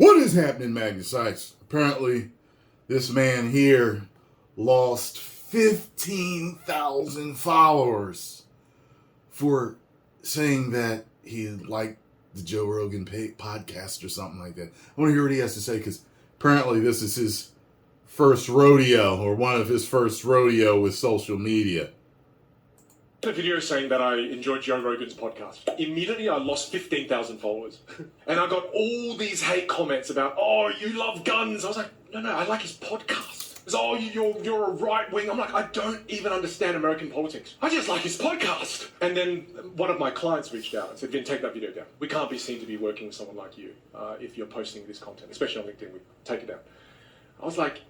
What is happening, Magnusites? Apparently, this man here lost 15,000 followers for saying that he liked the Joe Rogan podcast or something like that. I want to hear what he has to say, because apparently this is his first rodeo, or one of his first rodeo with social media. A video saying that I enjoyed Joe Rogan's podcast. Immediately I lost 15,000 followers. And I got all these hate comments about, oh, you love guns. I was like, no, I like his podcast. It's, oh, you're a right wing. I'm like, I don't even understand American politics. I just like his podcast. And then one of my clients reached out and said, Vin, take that video down. We can't be seen to be working with someone like you if you're posting this content, especially on LinkedIn. We take it down. I was like,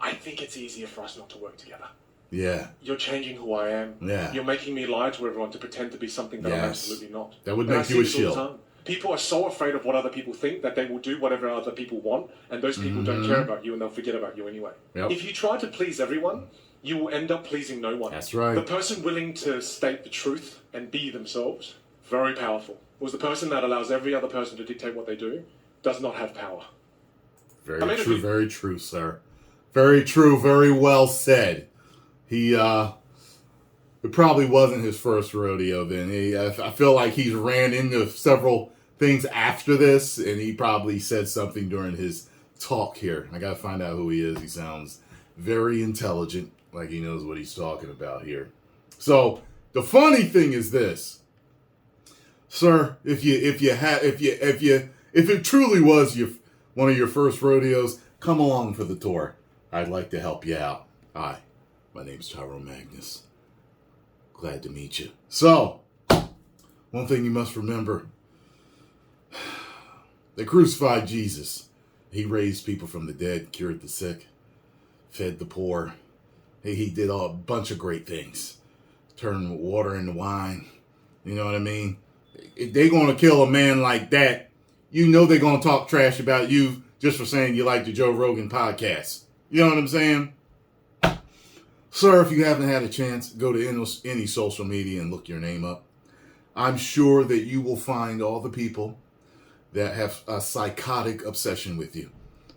I think it's easier for us not to work together. Yeah. You're changing who I am. Yeah. You're making me lie to everyone to pretend to be something that I'm absolutely not. That would make you a shield. People are so afraid of what other people think that they will do whatever other people want, and those people don't care about you, and they'll forget about you anyway. Yep. If you try to please everyone, you will end up pleasing no one. That's right. The person willing to state the truth and be themselves, very powerful. Was the person that allows every other person to dictate what they do, does not have power. Very true, very true, sir. Very true, very well said. It probably wasn't his first rodeo then. I feel like he's ran into several things after this, and he probably said something during his talk here. I gotta find out who he is. He sounds very intelligent, like he knows what he's talking about here. So the funny thing is this, sir, if it truly was one of your first rodeos, come along for the tour. I'd like to help you out. Hi, my name's Tyrone Magnus. Glad to meet you. So, one thing you must remember, they crucified Jesus. He raised people from the dead, cured the sick, fed the poor. He did a bunch of great things. Turned water into wine. You know what I mean? If they're going to kill a man like that, you know they're going to talk trash about you just for saying you like the Joe Rogan podcast. You know what I'm saying? Sir, if you haven't had a chance, go to any social media and look your name up. I'm sure that you will find all the people that have a psychotic obsession with you.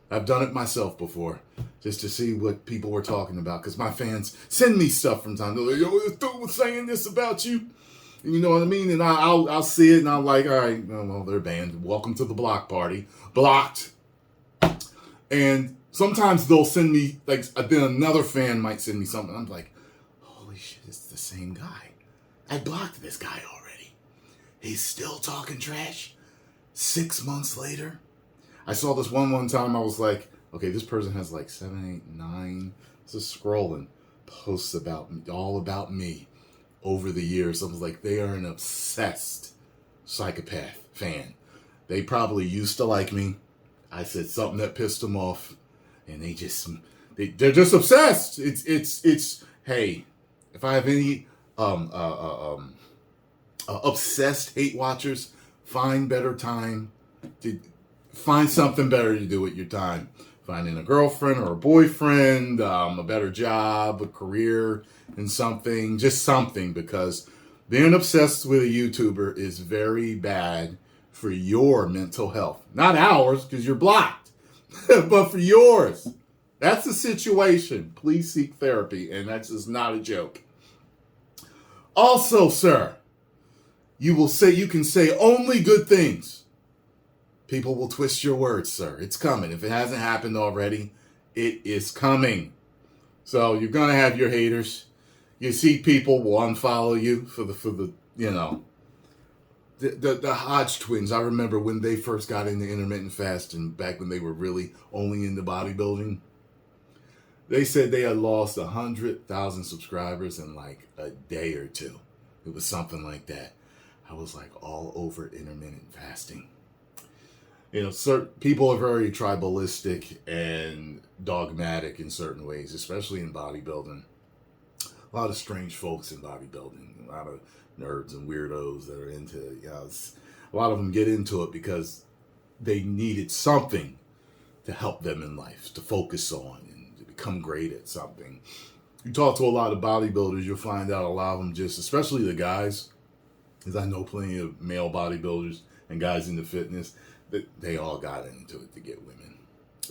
I've done it myself before, just to see what people were talking about, because my fans send me stuff from time to time. They're like, yo, this dude was saying this about you. You know what I mean? And I'll see it, and I'm like, all right, well, they're banned. Welcome to the block party. Blocked. And sometimes they'll send me, like, then another fan might send me something. I'm like, holy shit, it's the same guy. I blocked this guy already. He's still talking trash 6 months later. I saw this one time. I was like, okay, this person has like 7, 8, 9, just scrolling, posts all about me over the years. I was like, they are an obsessed psychopath fan. They probably used to like me. I said something that pissed them off. And they're just obsessed. It's hey, if I have any obsessed hate watchers, find something better to do with your time. Finding a girlfriend or a boyfriend, a better job, a career, and just something, because being obsessed with a YouTuber is very bad for your mental health. Not ours, because you're blocked. But for yours, that's the situation. Please seek therapy, and that's just not a joke. Also, sir, you can say only good things. People will twist your words, sir. It's coming. If it hasn't happened already, it is coming. So you're gonna have your haters. You see people will unfollow you for the The Hodge twins, I remember when they first got into intermittent fasting, back when they were really only into bodybuilding. They said they had lost 100,000 subscribers in like a day or two. It was something like that. I was like all over intermittent fasting. You know, certain people are very tribalistic and dogmatic in certain ways, especially in bodybuilding. A lot of strange folks in bodybuilding, a lot of nerds and weirdos that are into, a lot of them get into it because they needed something to help them in life, to focus on and to become great at something. You talk to a lot of bodybuilders, you'll find out a lot of them especially the guys, because I know plenty of male bodybuilders and guys into fitness, they all got into it to get women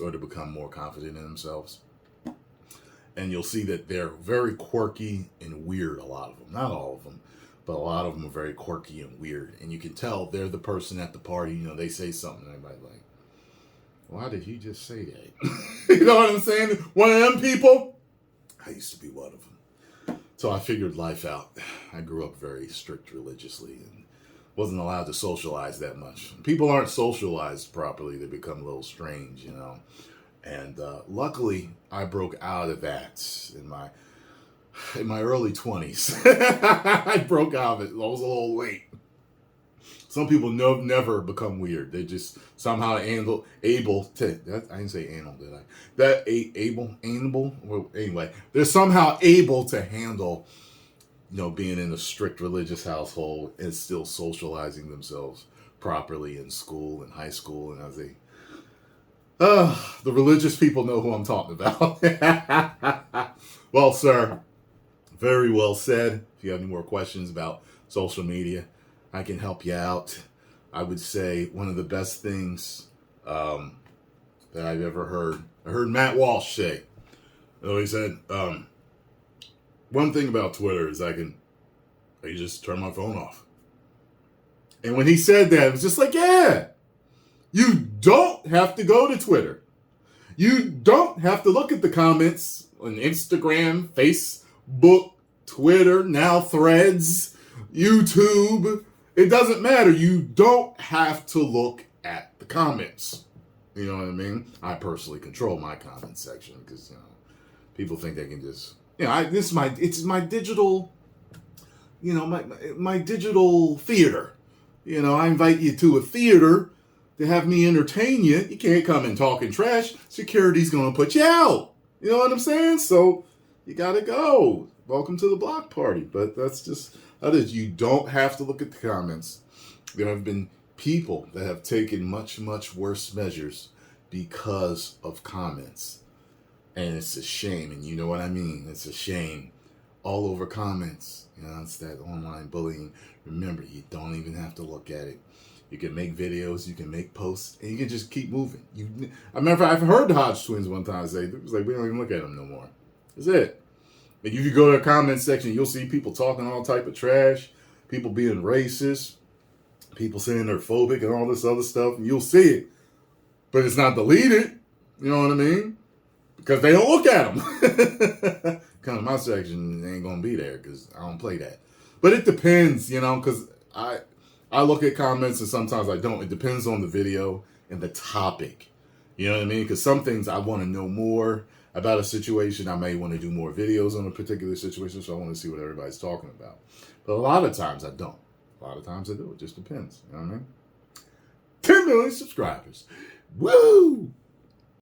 or to become more confident in themselves. And you'll see that they're very quirky and weird, a lot of them. Not all of them, but a lot of them are very quirky and weird. And you can tell they're the person at the party, you know, they say something and everybody's like, why did he just say that? You know what I'm saying? One of them people. I used to be one of them. So I figured life out. I grew up very strict religiously and wasn't allowed to socialize that much. People aren't socialized properly. They become a little strange, you know. And luckily, I broke out of that in my early 20s. I broke out of it. I was a little late. Some people never become weird. They just somehow able to. I didn't say anal, did I? Able. Well, anyway, they're somehow able to handle, you know, being in a strict religious household and still socializing themselves properly in school and high school. And as the religious people know who I'm talking about. Well, sir, very well said. If you have any more questions about social media, I can help you out. I would say one of the best things that I've ever heard. I heard Matt Walsh say. He said, one thing about Twitter is I can just turn my phone off. And when he said that, it was just like, yeah, you don't have to go to Twitter. You don't have to look at the comments on Instagram, Facebook, Twitter, now Threads, YouTube. It doesn't matter. You don't have to look at the comments. You know what I mean? I personally control my comment section because, you know, people think they can just, you know, it's my digital, you know, my digital theater. You know, I invite you to a theater to have me entertain you. You can't come in talking trash. Security's going to put you out. You know what I'm saying? So you got to go. Welcome to the block party. But that is, you don't have to look at the comments. There have been people that have taken much, much worse measures because of comments. And it's a shame. And you know what I mean? It's a shame. All over comments. You know, it's that online bullying. Remember, you don't even have to look at it. You can make videos, you can make posts, and you can just keep moving. I remember I've heard the Hodge twins one time say, it was like, we don't even look at them no more. That's it. And if you go to the comment section, you'll see people talking all type of trash, people being racist, people saying they're phobic and all this other stuff, and you'll see it. But it's not deleted, you know what I mean? Because they don't look at them. Come to my section, they ain't going to be there because I don't play that. But it depends, you know, because I look at comments and sometimes I don't. It depends on the video and the topic. You know what I mean? Because some things I want to know more about a situation. I may want to do more videos on a particular situation, so I want to see what everybody's talking about. But a lot of times I don't. A lot of times I do. It just depends. You know what I mean? 10 million subscribers. Woo!